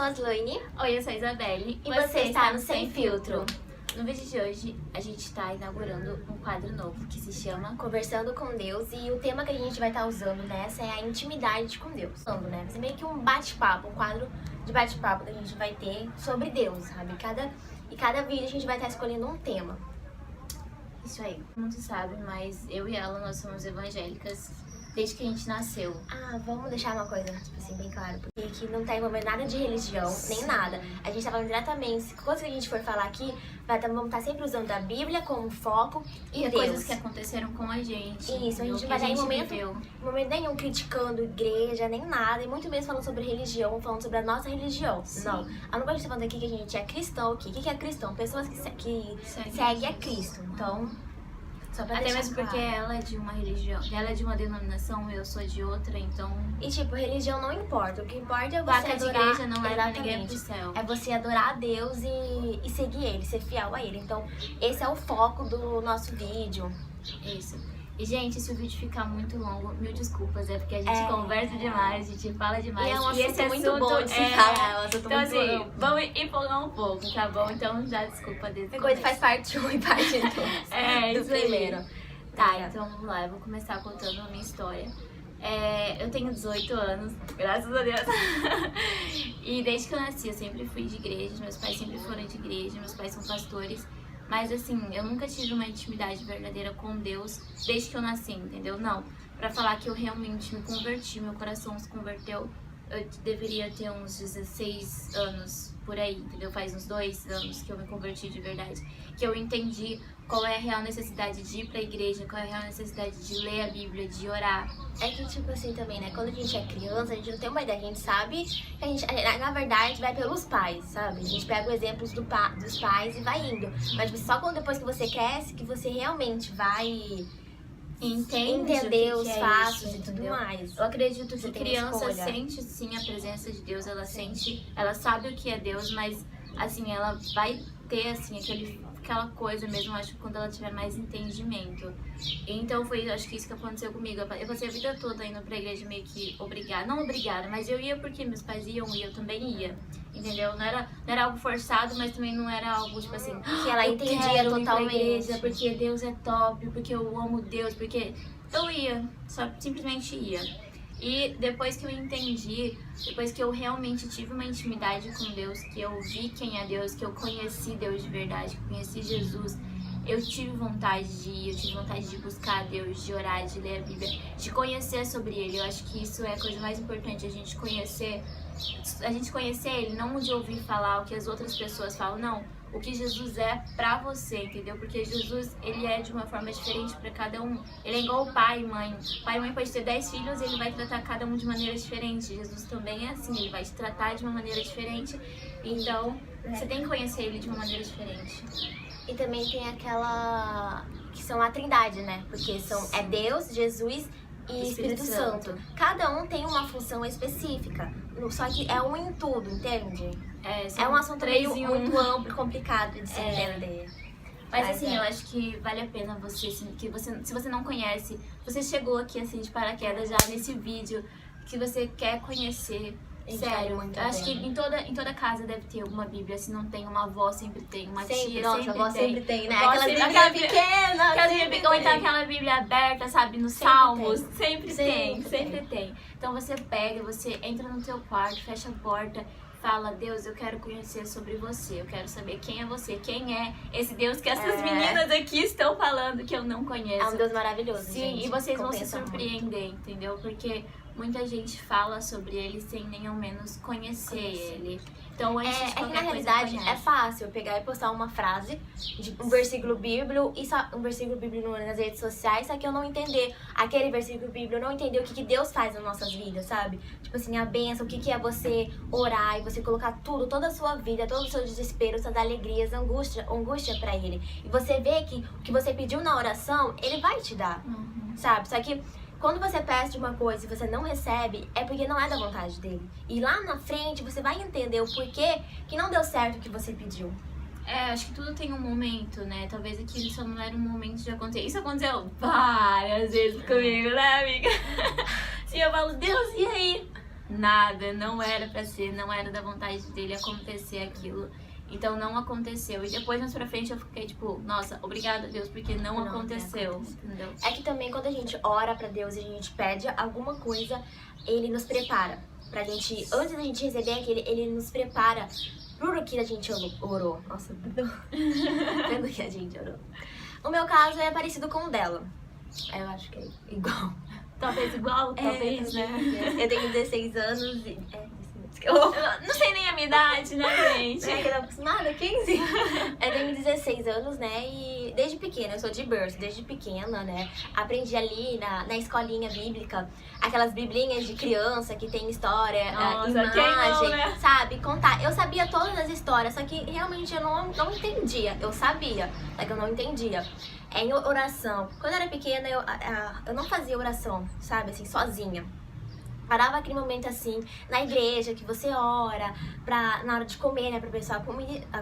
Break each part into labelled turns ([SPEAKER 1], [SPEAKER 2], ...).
[SPEAKER 1] sou a Aslaine.
[SPEAKER 2] Oi, eu sou a Isabelle.
[SPEAKER 1] E você está no Sem Filtro.
[SPEAKER 2] No vídeo de hoje, a gente está inaugurando um quadro novo que se chama
[SPEAKER 1] Conversando com Deus. E o tema que a gente vai estar usando nessa é a intimidade com Deus. Vai ser meio que um bate-papo, um quadro de bate-papo que a gente vai ter sobre Deus, sabe? Cada vídeo a gente vai estar escolhendo um tema. Isso aí.
[SPEAKER 2] Muitos sabem, mas eu e ela, nós somos evangélicas desde que a gente nasceu.
[SPEAKER 1] Vamos deixar uma coisa, tipo assim, bem claro. Porque aqui não tá envolvendo nada de religião, nem nada. A gente tá falando diretamente, quando a gente for falar aqui, vamos estar sempre usando a Bíblia como foco e Deus.
[SPEAKER 2] Coisas que aconteceram com a gente.
[SPEAKER 1] Isso, a gente não vai estar em momento nenhum criticando igreja, nem nada. E muito menos falando sobre religião, falando sobre a nossa religião.
[SPEAKER 2] Sim.
[SPEAKER 1] Não. A única coisa tá falando aqui que a gente é cristão aqui. O que é cristão? Pessoas que seguem a Cristo. Então... Só pra
[SPEAKER 2] até mesmo
[SPEAKER 1] claro.
[SPEAKER 2] porque ela é de uma religião, ela é de uma denominação, eu sou de outra, então...
[SPEAKER 1] E tipo, religião não importa, o que importa é você
[SPEAKER 2] Placa
[SPEAKER 1] adorar...
[SPEAKER 2] de igreja não leva ninguém pro céu.
[SPEAKER 1] É você adorar a Deus e seguir Ele, ser fiel a Ele. Então, esse é o foco do nosso vídeo.
[SPEAKER 2] Isso. E, gente, se o vídeo ficar muito longo, mil desculpas, é porque a gente conversa demais, a gente fala demais.
[SPEAKER 1] E é um assunto
[SPEAKER 2] esse
[SPEAKER 1] muito bom de se falar, é um assunto
[SPEAKER 2] então,
[SPEAKER 1] muito
[SPEAKER 2] assim,
[SPEAKER 1] bom.
[SPEAKER 2] vamos empolgar um pouco, tá bom? Então, já desculpa desde o
[SPEAKER 1] coisa faz parte 1 e parte 2
[SPEAKER 2] do
[SPEAKER 1] isso primeiro.
[SPEAKER 2] Tá, então vamos lá, eu vou começar contando a minha história. Eu tenho 18 anos, graças a Deus. E desde que eu nasci, eu sempre fui de igreja, meus pais sempre foram de igreja, meus pais são pastores. Mas assim, eu nunca tive uma intimidade verdadeira com Deus desde que eu nasci, entendeu? Não, pra falar que eu realmente me converti, meu coração se converteu, eu deveria ter uns 16 anos por aí, entendeu? Faz uns 2 anos que eu me converti de verdade, que eu entendi qual é a real necessidade de ir pra igreja, qual é a real necessidade de ler a Bíblia, de orar.
[SPEAKER 1] É que tipo assim também, né? Quando a gente é criança, a gente não tem uma ideia, a gente sabe que na verdade, vai pelos pais, sabe? A gente pega os exemplos dos pais e vai indo. Mas tipo, só quando depois que você cresce, que você realmente vai... entender os fatos e tudo mais.
[SPEAKER 2] Eu acredito que criança sente sim a presença de Deus, ela sente, ela sabe o que é Deus, mas assim, ela vai ter assim aquela coisa mesmo, acho que quando ela tiver mais entendimento. Então foi, acho que isso que aconteceu comigo. Eu passei a vida toda indo pra igreja meio que obrigada, não obrigada, mas eu ia porque meus pais iam e eu também ia, entendeu? Não era algo forçado, mas também não era algo tipo assim,
[SPEAKER 1] que ela entendia totalmente,
[SPEAKER 2] igreja porque Deus é top, porque eu amo Deus, porque eu ia, só simplesmente ia. E depois que eu entendi, depois que eu realmente tive uma intimidade com Deus, que eu vi quem é Deus, que eu conheci Deus de verdade, que eu conheci Jesus, eu tive vontade de ir, eu tive vontade de buscar Deus, de orar, de ler a Bíblia, de conhecer sobre Ele. Eu acho que isso é a coisa mais importante, a gente conhecer Ele, não de ouvir falar o que as outras pessoas falam, não. O que Jesus é pra você, entendeu? Porque Jesus, ele é de uma forma diferente pra cada um. Ele é igual o pai e mãe. O pai e mãe pode ter 10 filhos e ele vai tratar cada um de maneira diferente. Jesus também é assim, ele vai te tratar de uma maneira diferente. Então, você tem que conhecer ele de uma maneira diferente.
[SPEAKER 1] E também tem aquela... que são a trindade, né? Porque é Deus, Jesus e Espírito Santo. Cada um tem uma função específica. Só que é um em tudo, entende? É um assunto muito amplo, complicado de se entender.
[SPEAKER 2] Mas assim, eu acho que vale a pena se você não conhece, você chegou aqui assim de paraquedas já nesse vídeo, que você quer conhecer. Sério, eu acho que em toda casa deve ter alguma Bíblia. Se não tem, uma avó sempre tem, uma tia
[SPEAKER 1] nossa,
[SPEAKER 2] sempre
[SPEAKER 1] avó
[SPEAKER 2] tem.
[SPEAKER 1] sempre tem, né?
[SPEAKER 2] Aquela
[SPEAKER 1] Bíblia pequena.
[SPEAKER 2] Ou então aquela Bíblia aberta, sabe, nos Salmos. Sempre tem. Então você pega, você entra no teu quarto, fecha a porta, fala: Deus, eu quero conhecer sobre você, eu quero saber quem é você, quem é esse Deus que essas meninas aqui estão falando que eu não conheço.
[SPEAKER 1] É um Deus maravilhoso,
[SPEAKER 2] sim, gente, e vocês vão se surpreender, entendeu? Porque muita gente fala sobre ele sem nem ao menos conhecer ele. Então, antes de qualquer
[SPEAKER 1] na realidade,
[SPEAKER 2] coisa,
[SPEAKER 1] é fácil pegar e postar uma frase de um versículo bíblico nas redes sociais, só que eu não entender aquele versículo bíblico, eu não entender o que Deus faz nas nossas vidas, sabe? Tipo assim, a bênção, o que é você orar e você colocar tudo, toda a sua vida, todo o seu desespero, suas alegrias, angústia pra Ele. E você vê que o que você pediu na oração, Ele vai te dar, sabe? Só que quando você pede uma coisa e você não recebe, é porque não é da vontade dele. E lá na frente você vai entender o porquê que não deu certo o que você pediu.
[SPEAKER 2] Acho que tudo tem um momento, né? Talvez aquilo só não era um momento de acontecer. Isso aconteceu várias vezes comigo, né, amiga? E eu falo: Deus, e aí? nada, não era pra ser, não era da vontade dele acontecer aquilo. Então não aconteceu. E depois, mais pra frente, eu fiquei tipo, nossa, obrigada, Deus, porque não aconteceu, entendeu?
[SPEAKER 1] É que também quando a gente ora pra Deus e a gente pede alguma coisa, Ele nos prepara. Pra gente, antes da gente receber aquele, Ele nos prepara pro que a gente orou. Nossa, pelo que a gente orou. O meu caso é parecido com o dela. Eu acho que é igual.
[SPEAKER 2] Talvez igual, talvez, né?
[SPEAKER 1] Eu tenho 16 anos e...
[SPEAKER 2] Eu não sei nem a minha idade, né, gente?
[SPEAKER 1] É que eu tô acostumada, 15. Eu tenho 16 anos, né? E desde pequena, eu sou de berço, desde pequena, né? Aprendi ali na escolinha bíblica, aquelas biblinhas de criança que tem história,
[SPEAKER 2] Nossa,
[SPEAKER 1] imagem,
[SPEAKER 2] quem não, né?
[SPEAKER 1] sabe? Contar. Eu sabia todas as histórias, só que realmente eu não entendia. Eu sabia, só que eu não entendia. É em oração. Quando eu era pequena, eu não fazia oração, sabe? Assim, sozinha. Parava aquele momento assim, na igreja, que você ora, na hora de comer, né, pra pensar a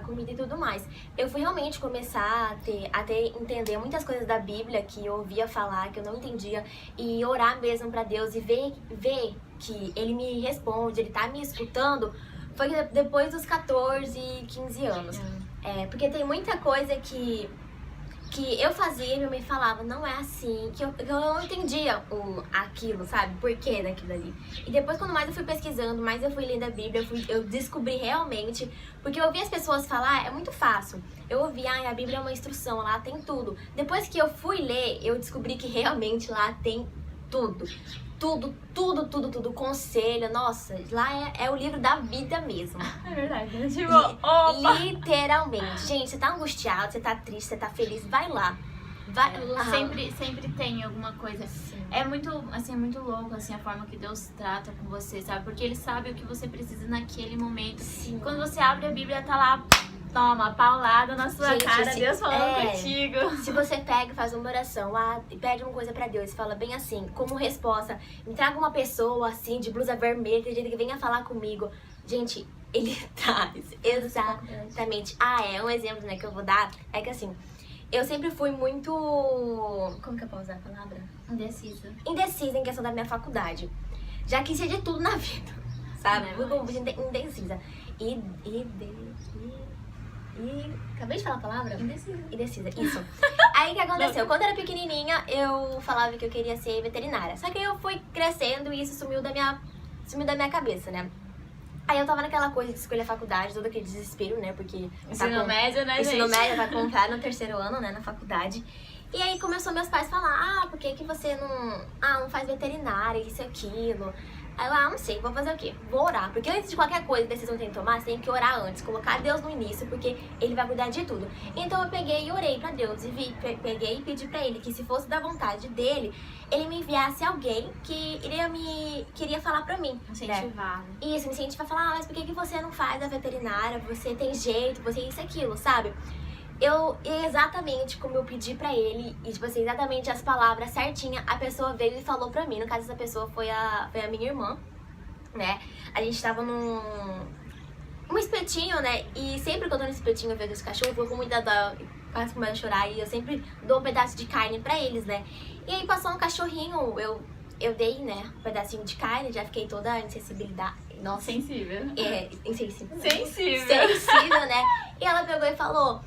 [SPEAKER 1] comida e tudo mais. Eu fui realmente começar a entender muitas coisas da Bíblia que eu ouvia falar, que eu não entendia, e orar mesmo pra Deus e ver que Ele me responde, Ele tá me escutando, foi depois dos 14, 15 anos. Porque tem muita coisa que eu fazia e minha mãe falava, não é assim, que eu não entendia aquilo, sabe? Por que daquilo ali. E depois, quando mais eu fui pesquisando, mais eu fui lendo a Bíblia, eu descobri realmente, porque eu ouvi as pessoas falar, é muito fácil. Eu ouvi, a Bíblia é uma instrução, lá tem tudo. Depois que eu fui ler, eu descobri que realmente lá tem tudo. Tudo, conselho, nossa, lá é o livro da vida mesmo.
[SPEAKER 2] É verdade, né? Tipo, opa!
[SPEAKER 1] Literalmente. Gente, você tá angustiado, você tá triste, você tá feliz, vai lá. Vai lá.
[SPEAKER 2] Sempre tem alguma coisa.
[SPEAKER 1] Sim.
[SPEAKER 2] É muito louco, assim, a forma que Deus trata com você, sabe? Porque Ele sabe o que você precisa naquele momento.
[SPEAKER 1] Sim.
[SPEAKER 2] Quando você abre a Bíblia, tá lá, toma, paulada na sua cara, Deus falando contigo.
[SPEAKER 1] Se você pega e faz uma oração, pede uma coisa pra Deus, fala bem assim, como resposta, me traga uma pessoa assim, de blusa vermelha, que venha falar comigo. Gente, Ele traz, exatamente. Um exemplo, né, que eu vou dar, é que assim, eu sempre fui muito, como que eu posso usar a palavra? Indecisa em questão da minha faculdade. Já quis ser de tudo na vida, sabe? Indecisa. Acabei de falar a palavra? Indecisa, isso. Aí o que aconteceu? Quando eu era pequenininha, eu falava que eu queria ser veterinária. Só que eu fui crescendo e isso sumiu da minha cabeça, né? Aí eu tava naquela coisa de escolher a faculdade, todo aquele desespero, né? Porque...
[SPEAKER 2] Ensino médio, né, gente?
[SPEAKER 1] Ensino médio vai comprar no 3º ano, né? Na faculdade. E aí começou meus pais a falar, por que você não faz veterinária, isso e aquilo. Aí eu, não sei, vou fazer o quê? Vou orar. Porque antes de qualquer coisa, decisão que tem que tomar, você tem que orar antes, colocar Deus no início, porque Ele vai cuidar de tudo. Então eu peguei e orei pra Deus, e peguei e pedi pra Ele que se fosse da vontade dEle, Ele me enviasse alguém que queria falar pra mim.
[SPEAKER 2] Incentivar.
[SPEAKER 1] Né? Isso, me incentivar a falar, mas por que você não faz a veterinária? Você tem jeito, você isso e aquilo, sabe? Exatamente como eu pedi pra ele, e tipo assim, exatamente as palavras certinhas, a pessoa veio e falou pra mim. No caso, essa pessoa foi a minha irmã, né? A gente tava num espetinho, né? E sempre que eu tô no espetinho, eu vejo esse cachorro, eu vou com muita dó, quase começo a chorar, e eu sempre dou um pedaço de carne pra eles, né? E aí passou um cachorrinho, eu dei, né, um pedacinho de carne, já fiquei toda insensibilidade. Nossa.
[SPEAKER 2] Sensível.
[SPEAKER 1] Insensível.
[SPEAKER 2] Sensível,
[SPEAKER 1] né? E ela pegou e falou...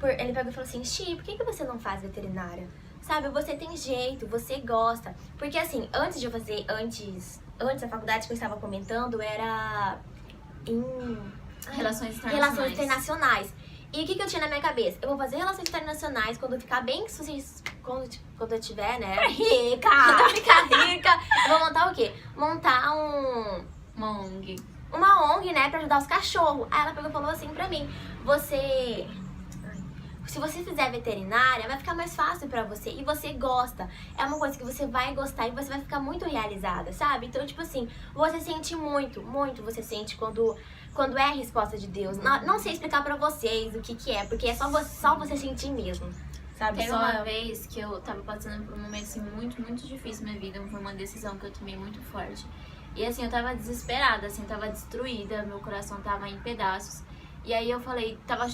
[SPEAKER 1] Ele pegou e falou assim, Xi, por que você não faz veterinária? Sabe, você tem jeito, você gosta. Porque assim, antes de eu fazer, antes da faculdade que eu estava comentando, era em...
[SPEAKER 2] Relações
[SPEAKER 1] internacionais. E o que eu tinha na minha cabeça? Eu vou fazer relações internacionais quando eu ficar bem quando eu tiver, né?
[SPEAKER 2] Rica!
[SPEAKER 1] Quando eu ficar rica, eu vou montar o quê? Montar
[SPEAKER 2] uma ONG.
[SPEAKER 1] Uma ONG, né, pra ajudar os cachorros. Aí ela pegou e falou assim pra mim, se você fizer veterinária, vai ficar mais fácil pra você e você gosta. É uma coisa que você vai gostar e você vai ficar muito realizada, sabe? Então, tipo assim, você sente muito você sente quando é a resposta de Deus. Não sei explicar pra vocês o que é, porque é só você sentir mesmo, sabe?
[SPEAKER 2] Teve uma vez que eu tava passando por um momento assim, muito, muito difícil na minha vida. Foi uma decisão que eu tomei muito forte. E assim, eu tava desesperada, assim, tava destruída, meu coração tava em pedaços. E aí eu falei, tava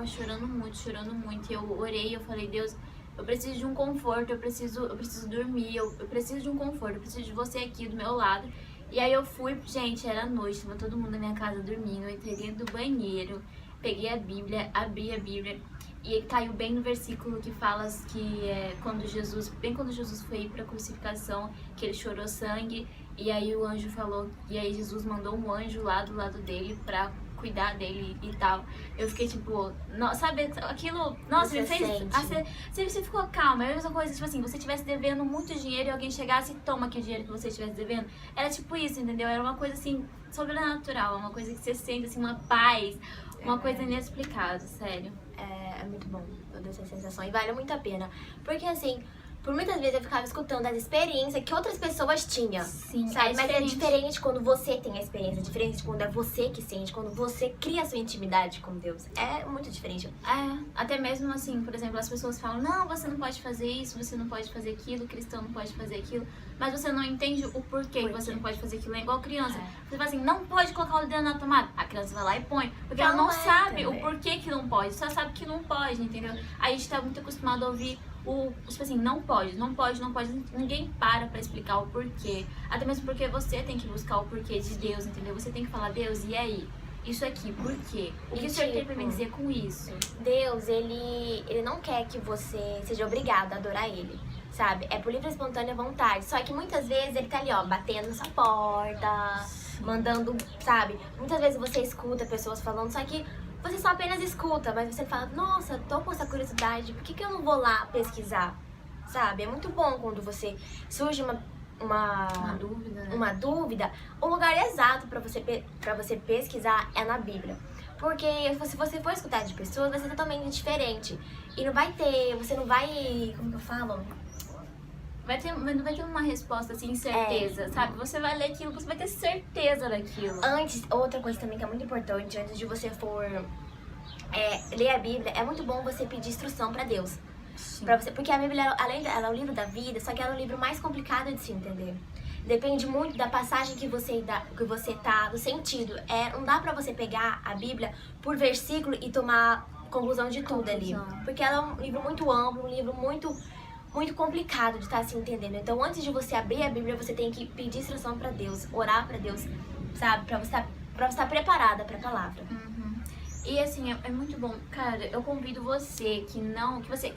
[SPEAKER 2] chorando muito, e eu orei, eu falei, Deus, eu preciso de um conforto, eu preciso dormir, eu preciso de um conforto, eu preciso de você aqui do meu lado. E aí eu fui, gente, era noite, tava todo mundo na minha casa dormindo, eu entrei dentro do banheiro, peguei a Bíblia, abri a Bíblia e caiu bem no versículo que fala que é quando Jesus foi ir pra crucificação, que ele chorou sangue, e aí o anjo falou, e aí Jesus mandou um anjo lá do lado dele pra cuidar dele e tal. Eu fiquei tipo, sabe, aquilo, nossa,
[SPEAKER 1] Você
[SPEAKER 2] me fez.
[SPEAKER 1] sente.
[SPEAKER 2] Você ficou calma. É a mesma coisa, tipo assim, você estivesse devendo muito dinheiro e alguém chegasse e toma aqui o dinheiro que você estivesse devendo. Era tipo isso, entendeu? Era uma coisa assim, sobrenatural, uma coisa que você sente, assim, uma paz, uma coisa inexplicável, sério.
[SPEAKER 1] É muito bom toda essa sensação e vale muito a pena. Porque assim, por muitas vezes eu ficava escutando as experiências que outras pessoas tinham.
[SPEAKER 2] Sim,
[SPEAKER 1] Sabe? Mas é diferente quando você tem a experiência, é diferente quando é você que sente, quando você cria a sua intimidade com Deus. É muito diferente.
[SPEAKER 2] É, até mesmo assim, por exemplo, as pessoas falam, não, você não pode fazer isso, você não pode fazer aquilo, o cristão não pode fazer aquilo, mas você não entende o porquê que você não pode fazer aquilo. É igual criança. Você fala assim, não pode colocar o dedo na tomada. A criança vai lá e põe, porque ela não sabe o porquê que não pode, só sabe que não pode, entendeu? Aí a gente tá muito acostumado a ouvir tipo assim, não pode, ninguém pra explicar o porquê. Até mesmo porque você tem que buscar o porquê de Deus, entendeu? Você tem que falar, Deus, e aí? Isso aqui, por quê? O que o Senhor tem pra me dizer com isso?
[SPEAKER 1] Deus, ele não quer que você seja obrigado a adorar ele, sabe? É por livre e espontânea vontade. Só que muitas vezes ele tá ali, ó, batendo na sua porta, mandando, sabe? Muitas vezes você escuta pessoas falando, só que você só apenas escuta, mas você fala, nossa, tô com essa curiosidade, por que eu não vou lá pesquisar? Sabe? É muito bom quando você surge uma
[SPEAKER 2] dúvida, né?
[SPEAKER 1] uma dúvida, o lugar exato pra você pesquisar é na Bíblia. Porque se você for escutar de pessoas, vai ser totalmente diferente. E não vai ter, você não vai, como que eu falo?
[SPEAKER 2] Não vai ter uma resposta assim, certeza, sabe? Você vai ler aquilo, você vai ter certeza daquilo.
[SPEAKER 1] Outra coisa também que é muito importante, antes de você for ler a Bíblia, é muito bom você pedir instrução pra Deus. Pra você, porque a Bíblia, além dela, é o livro da vida, só que ela é o livro mais complicado de se entender. Depende muito da passagem que você tá, do sentido. Não dá pra você pegar a Bíblia por versículo e tomar conclusão de tudo ali. Porque ela é um livro muito amplo, um livro muito complicado de estar se entendendo. Então, antes de você abrir a Bíblia, você tem que pedir instrução pra Deus, orar pra Deus, sabe? Pra você estar preparada pra palavra.
[SPEAKER 2] E assim, é muito bom. Cara, eu convido você que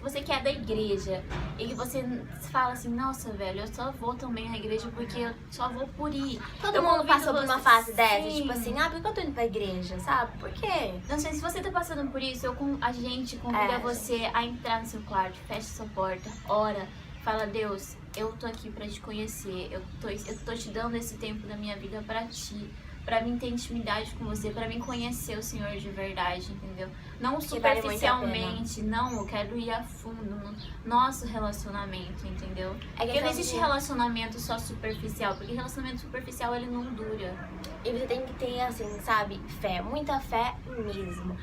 [SPEAKER 2] você que é da igreja e que você fala assim, nossa, velho, eu só vou também na igreja porque eu só vou por ir.
[SPEAKER 1] Todo mundo passou por uma fase dessa, tipo assim, por que eu tô indo pra igreja, sabe? Por quê?
[SPEAKER 2] Não sei, se você tá passando por isso, a gente convida você a entrar no seu quarto, fecha sua porta, ora, fala, Deus, eu tô aqui pra te conhecer, eu tô te dando esse tempo da minha vida pra ti. Pra mim ter intimidade com você, pra mim conhecer o Senhor de verdade, entendeu? Não superficialmente, não, eu quero ir a fundo no nosso relacionamento, entendeu? Porque não existe relacionamento só superficial, porque relacionamento superficial ele não dura.
[SPEAKER 1] E você tem que ter, assim, sabe, fé, muita fé mesmo.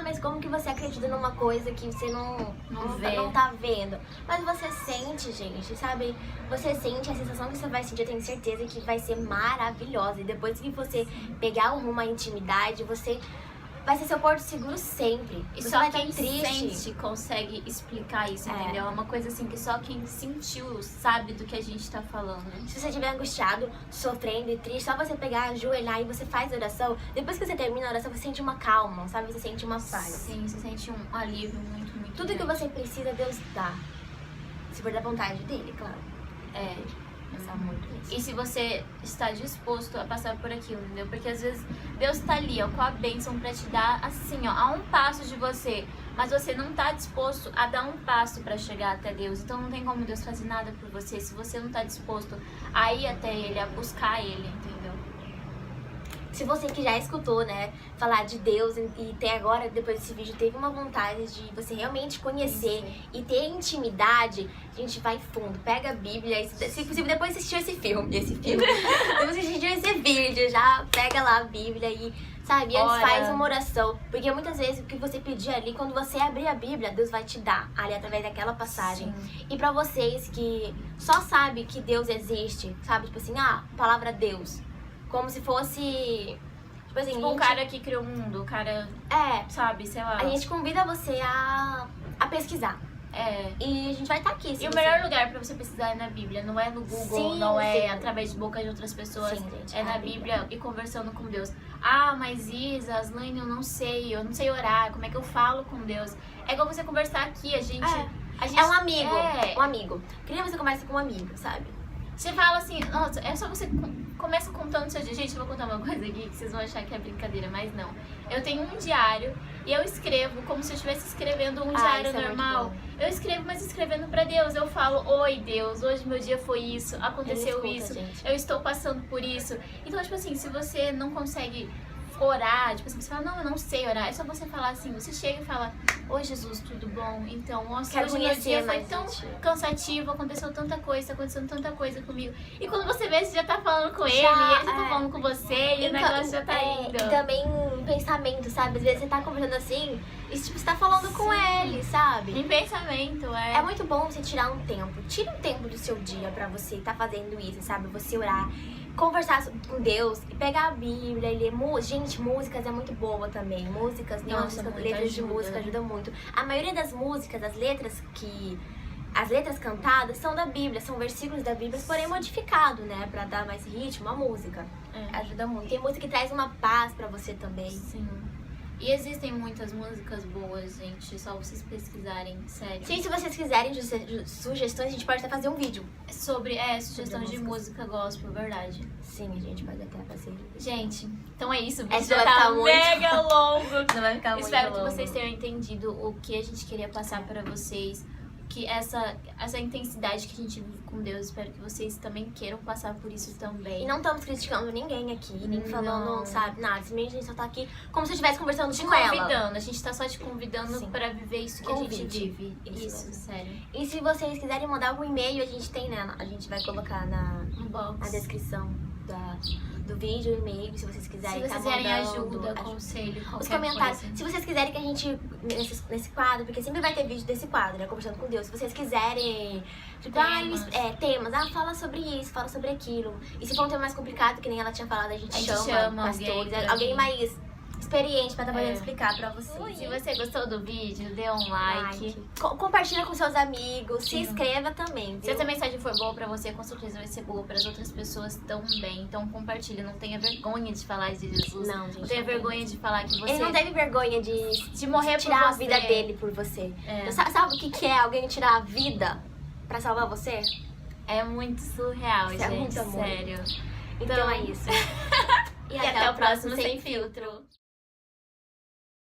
[SPEAKER 1] Mas como que você acredita numa coisa que você não tá vendo? Mas você sente, gente, sabe? Você sente a sensação que você vai sentir, eu tenho certeza que vai ser maravilhosa. E depois que você pegar o rumo à intimidade, você vai ser seu porto seguro sempre.
[SPEAKER 2] E
[SPEAKER 1] você
[SPEAKER 2] só
[SPEAKER 1] vai
[SPEAKER 2] quem
[SPEAKER 1] estar triste.
[SPEAKER 2] sente consegue explicar isso, entendeu? É uma coisa assim que só quem sentiu sabe do que a gente tá falando.
[SPEAKER 1] Se você estiver angustiado, sofrendo e triste, só você pegar, ajoelhar e você faz a oração. Depois que você termina a oração, você sente uma calma, sabe? Você sente uma paz.
[SPEAKER 2] Sim, você sente um alívio muito, muito
[SPEAKER 1] Tudo
[SPEAKER 2] grande.
[SPEAKER 1] que você precisa, Deus dá. Se for da vontade dele, claro. Pensar muito nisso.
[SPEAKER 2] E se você está disposto a passar por aquilo, entendeu? Porque às vezes Deus tá ali, ó, com a bênção pra te dar, assim, ó, a um passo de você. Mas você não tá disposto a dar um passo pra chegar até Deus. Então não tem como Deus fazer nada por você se você não tá disposto a ir até Ele, a buscar Ele, entendeu?
[SPEAKER 1] Se você que já escutou, né, falar de Deus e até agora, depois desse vídeo, teve uma vontade de você realmente conhecer e ter intimidade, a gente vai fundo, pega a Bíblia, e, se possível, depois assistir esse filme, depois assistir esse vídeo, já pega lá a Bíblia e, sabe, antes faz uma oração, porque muitas vezes o que você pedir ali, quando você abrir a Bíblia, Deus vai te dar ali através daquela passagem.
[SPEAKER 2] Sim.
[SPEAKER 1] E pra vocês que só sabem que Deus existe, sabe, tipo assim, palavra Deus, como se fosse, tipo assim,
[SPEAKER 2] O cara que criou o mundo, o cara, sabe, sei lá.
[SPEAKER 1] A gente convida você a pesquisar. E a gente vai estar aqui.
[SPEAKER 2] E o melhor lugar pra você pesquisar é na Bíblia. Não é no Google, não é através de boca de outras pessoas.
[SPEAKER 1] Sim, gente,
[SPEAKER 2] é na Bíblia e conversando com Deus. Ah, mas Isa, Aslane, eu não sei orar. Como é que eu falo com Deus? É igual você conversar aqui, a gente...
[SPEAKER 1] É um amigo, um amigo. Queria você conversa com um amigo, sabe?
[SPEAKER 2] Você fala assim, nossa, é só você começa contando o seu dia. Gente, eu vou contar uma coisa aqui que vocês vão achar que é brincadeira, mas não. Eu tenho um diário e eu escrevo como se eu estivesse escrevendo um diário normal. Eu escrevo, mas escrevendo pra Deus. Eu falo, oi Deus, hoje meu dia foi isso, aconteceu isso, eu estou passando por isso. Então, tipo assim, se você não consegue orar, tipo assim, você fala, não, eu não sei orar, é só você falar assim, você chega e fala, oi Jesus, tudo bom? Então, nossa, hoje meu dia foi tão cansativo, aconteceu tanta coisa, acontecendo tanta coisa comigo. E quando você vê, você já tá falando com ele, ele já tá falando com você, e o negócio já tá indo.
[SPEAKER 1] E também um pensamento, sabe? Às vezes você tá conversando assim, e tipo, você tá falando com ele, sabe?
[SPEAKER 2] Em pensamento,
[SPEAKER 1] É muito bom você tirar um tempo. Tira um tempo do seu dia pra você tá fazendo isso, sabe? Você orar, conversar com Deus e pegar a Bíblia e ler. Gente, músicas é muito boa também. Músicas, letras de música ajudam muito. A maioria das músicas, as letras cantadas são da Bíblia, são versículos da Bíblia, porém modificado, né? Pra dar mais ritmo à música. Ajuda muito. Tem música que traz uma paz pra você também.
[SPEAKER 2] Sim. E existem muitas músicas boas, gente, só vocês pesquisarem, sério.
[SPEAKER 1] Sim, se vocês quiserem sugestões, a gente pode até fazer um vídeo.
[SPEAKER 2] Sobre, sugestão de música gospel, verdade.
[SPEAKER 1] Sim, a gente pode até fazer.
[SPEAKER 2] Gente, então é isso. O
[SPEAKER 1] vídeo
[SPEAKER 2] já tá mega longo.
[SPEAKER 1] Não vai ficar muito
[SPEAKER 2] Espero
[SPEAKER 1] longo.
[SPEAKER 2] que vocês tenham entendido o que a gente queria passar pra vocês. Que essa intensidade que a gente vive com Deus, espero que vocês também queiram passar por isso também.
[SPEAKER 1] E não estamos criticando ninguém aqui, nem falando, sabe, nada. Simplesmente a gente só tá aqui como se eu estivesse conversando com ela.
[SPEAKER 2] Convidando, a gente tá só te convidando pra viver isso que a gente vive. Isso, sério.
[SPEAKER 1] E se vocês quiserem mandar algum e-mail, a gente tem, né? A gente vai colocar na descrição do vídeo, o e-mail, se vocês quiserem.
[SPEAKER 2] Se vocês quiserem ajuda, conselho, qualquer
[SPEAKER 1] os comentários.
[SPEAKER 2] coisa.
[SPEAKER 1] Se vocês quiserem que a gente, nesse quadro, porque sempre vai ter vídeo desse quadro, né? Conversando com Deus. Se vocês quiserem, tipo, temas, fala sobre isso, fala sobre aquilo. E se for um tema mais complicado, que nem ela tinha falado, a gente chama pastores, alguém mais experiente pra estar podendo explicar pra vocês.
[SPEAKER 2] Se você gostou do vídeo, dê um like.
[SPEAKER 1] Compartilha com seus amigos, se inscreva também, viu?
[SPEAKER 2] Se essa mensagem for boa pra você, com certeza vai ser boa pras outras pessoas também. Então compartilha, não tenha vergonha de falar de Jesus.
[SPEAKER 1] Não, gente.
[SPEAKER 2] Não tenha vergonha de falar que você...
[SPEAKER 1] Ele não teve vergonha de
[SPEAKER 2] morrer
[SPEAKER 1] tirar
[SPEAKER 2] por
[SPEAKER 1] a vida dele por você. Sabe o que é alguém tirar a vida pra salvar você?
[SPEAKER 2] É muito surreal, gente.
[SPEAKER 1] É muito amor.
[SPEAKER 2] Sério.
[SPEAKER 1] Então é isso.
[SPEAKER 2] E até o próximo Sem Filtro.